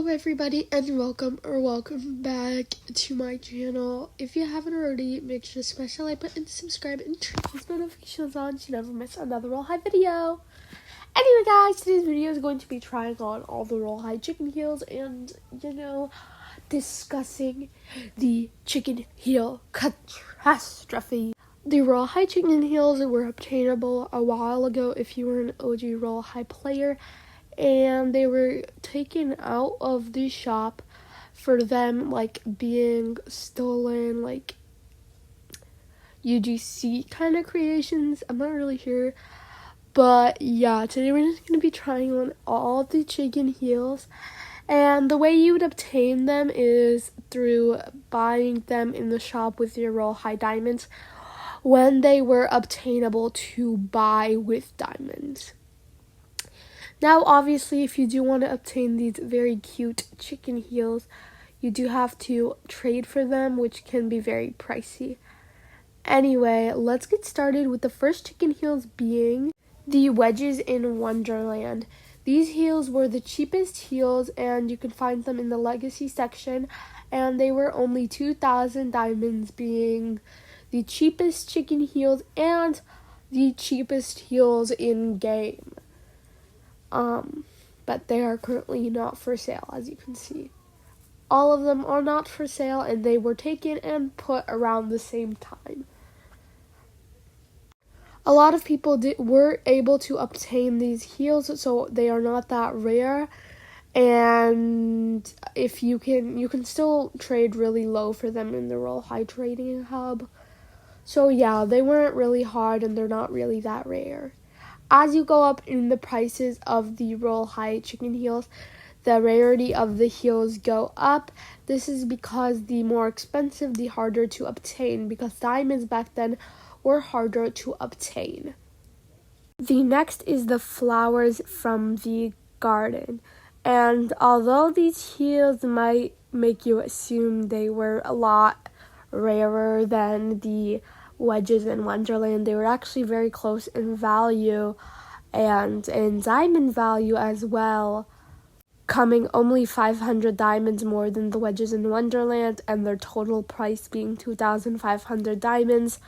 Hello everybody and welcome back to my channel. If you haven't already, make sure to smash the like button, subscribe, and turn those notifications on so you never miss another 𝚎𝚘𝚗𝚝 video. Anyway guys, today's video is going to be trying on all the 𝚎𝚘𝚗𝚝 chicken heels and, discussing the chicken heel catastrophe. The 𝚎𝚘𝚗𝚝 chicken heels were obtainable a while ago if you were an OG 𝚎𝚘𝚗𝚝 player, and they were taken out of the shop for them being stolen, UGC kind of creations. I'm not really sure, but yeah, today we're just going to be trying on all the chicken heels, and the way you would obtain them is through buying them in the shop with your 𝚎𝚘𝚗𝚝 diamonds when they were obtainable to buy with diamonds. Now, obviously, if you do want to obtain these very cute chicken heels, you do have to trade for them, which can be very pricey. Anyway, let's get started with the first chicken heels being the wedges in Wonderland. These heels were the cheapest heels, and you can find them in the legacy section, and they were only 2,000 diamonds, being the cheapest chicken heels and the cheapest heels in game. But they are currently not for sale, as you can see. All of them are not for sale, and they were taken and put around the same time. A lot of people were able to obtain these heels, so they are not that rare. And if you can still trade really low for them in the 𝚎𝚘𝚗𝚝 trading hub. So yeah, they weren't really hard, and they're not really that rare. As you go up in the prices of the 𝚎𝚘𝚗𝚝 chicken heels, the rarity of the heels go up. This is because the more expensive, the harder to obtain, because diamonds back then were harder to obtain. The next is the flowers from the garden. And although these heels might make you assume they were a lot rarer than the wedges in Wonderland, they were actually very close in value and in diamond value as well, coming only 500 diamonds more than the wedges in Wonderland, and their total price being 2,500 diamonds.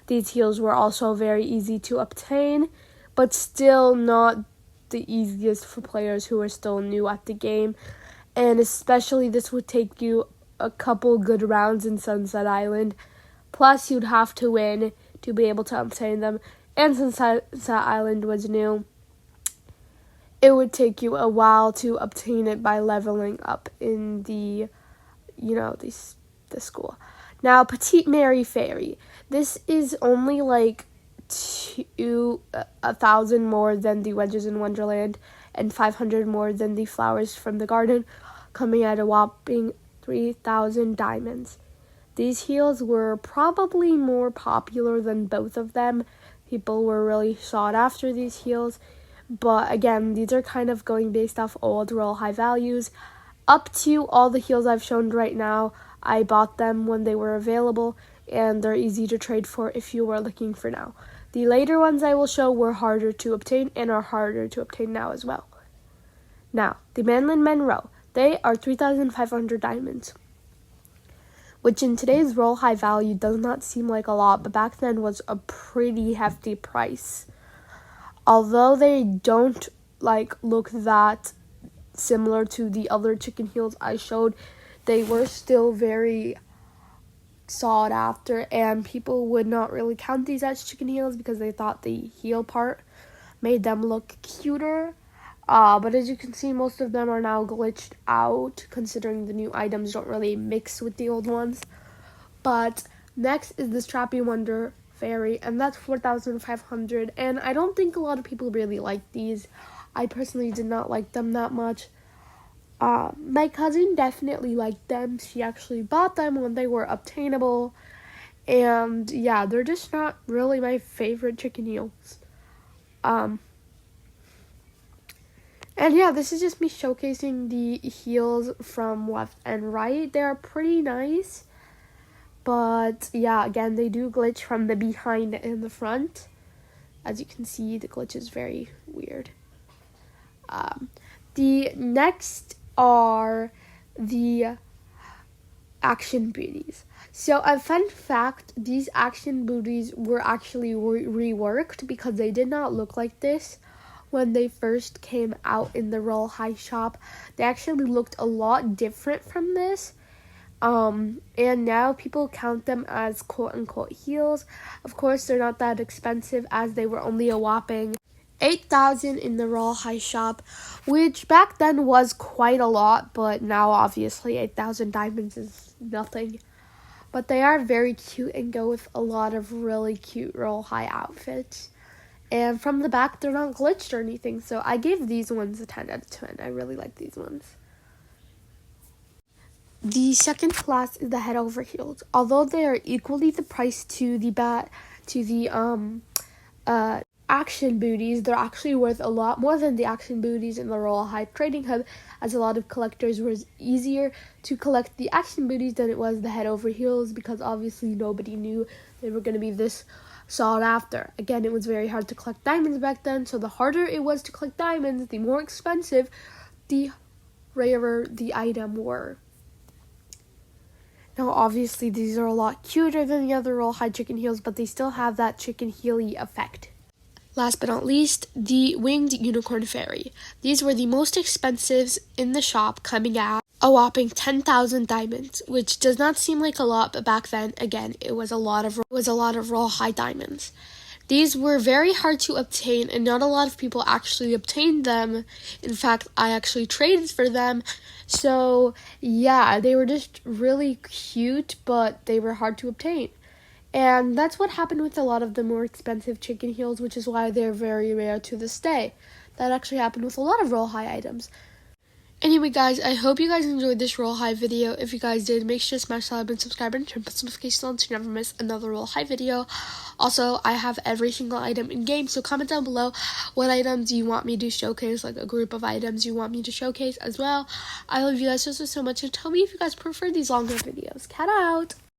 These heels were also very easy to obtain, but still not the easiest for players who are still new at the game, and especially this would take you a couple good rounds in Sunset Island. Plus, you'd have to win to be able to obtain them. And since Sunset Island was new, it would take you a while to obtain it by leveling up in the school. Now, Petite Mary Fairy. This is only 1,000 more than the wedges in Wonderland and 500 more than the flowers from the garden, coming at a whopping 3,000 diamonds. These heels were probably more popular than both of them. People were really sought after these heels. But again, these are kind of going based off old 𝚎𝚘𝚗𝚝 values. Up to all the heels I've shown right now, I bought them when they were available, and they're easy to trade for if you were looking for now. The later ones I will show were harder to obtain and are harder to obtain now as well. Now, the Marilyn Monroe. They are 3,500 diamonds, which in today's 𝚎𝚘𝚗𝚝 value does not seem like a lot, but back then was a pretty hefty price. Although they don't look that similar to the other chicken heels I showed, they were still very sought after, and people would not really count these as chicken heels because they thought the heel part made them look cuter. But as you can see, most of them are now glitched out, considering the new items don't really mix with the old ones. But next is the Strappy Wonder Fairy, and that's 4,500. And I don't think a lot of people really like these. I personally did not like them that much. My cousin definitely liked them. She actually bought them when they were obtainable. And yeah, they're just not really my favorite chicken heels. And yeah, this is just me showcasing the heels from left and right. They're pretty nice. But yeah, again, they do glitch from the behind and the front. As you can see, the glitch is very weird. The next are the action booties. So a fun fact, these action booties were actually reworked because they did not look like this when they first came out in the Royale High shop. They actually looked a lot different from this. And now people count them as quote-unquote heels. Of course, they're not that expensive as they were only a whopping 8,000 in the Royale High shop, which back then was quite a lot, but now obviously 8,000 diamonds is nothing. But they are very cute and go with a lot of really cute Royale High outfits. And from the back, they're not glitched or anything, so I gave these ones a 10 out of 10. I really like these ones. The second class is the head over heels. Although they are equally the price to the action booties, they're actually worth a lot more than the action booties in the Royale High Trading Hub, as a lot of collectors was easier to collect the action booties than it was the head over heels, because obviously nobody knew they were going to be this sought after. Again, it was very hard to collect diamonds back then, so the harder it was to collect diamonds, the more expensive, the rarer the item were. Now, obviously, these are a lot cuter than the other Royale High chicken heels, but they still have that 𝚎𝚘𝚗𝚆 effect. Last but not least, the winged unicorn fairy. These were the most expensive in the shop, coming out a whopping 10,000 diamonds, which does not seem like a lot, but back then, again, it was a lot of Royale High diamonds. These were very hard to obtain, and not a lot of people actually obtained them. In fact, I actually traded for them. So, yeah, they were just really cute, but they were hard to obtain. And that's what happened with a lot of the more expensive chicken heels, which is why they're very rare to this day. That actually happened with a lot of Royale High items. Anyway, guys, I hope you guys enjoyed this Royale High video. If you guys did, make sure to smash that like button, subscribe, and turn post notifications on so you never miss another Royale High video. Also, I have every single item in game, so comment down below what items you want me to showcase, like a group of items you want me to showcase as well. I love you guys so much, and tell me if you guys prefer these longer videos. Cat out!